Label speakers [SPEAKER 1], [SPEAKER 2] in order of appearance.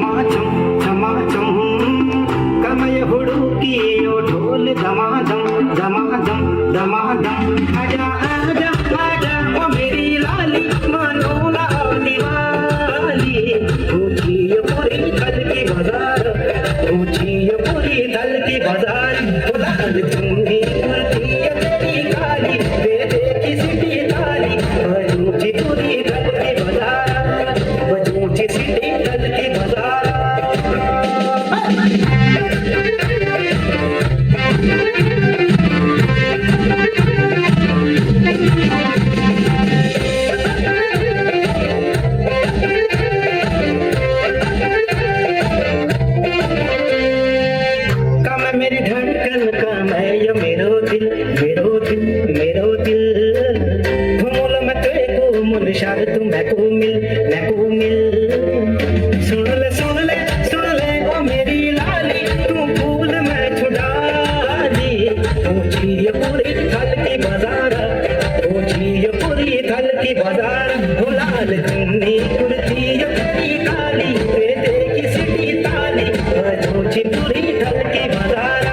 [SPEAKER 1] छमाछम छमाछम कमय हुडुकी ओ ढोल धमाधम धमाधम धमाधम आजा आजा आजा ओ मेरी लाली मनोला दिवाली ऊंची पूरी दल की बाजार ऊंची पूरी दल की बाजार लाल चुन्नी उड़ती है तेरी काली दे दे किसी ताली ऊंची पूरी दल की बाजार ऊंची सीटी दल की बाजार मेरी धड़कन का मैं ये मेरो दिल मेरो दिल मेरो दिल घुमोल मैं तेरे को मुनशार तू मैं को मिल सुन ले ओ मेरी लाली तू फूल मैं छुड़ा ली ऊंची ये पूरी थल की बाजार ऊंची ये पूरी थल की बाजार ओ लाल चुन्नी कुर्ती ये तेरी काली दे दे किसी ताली ऊंची पूरी थल की बाजार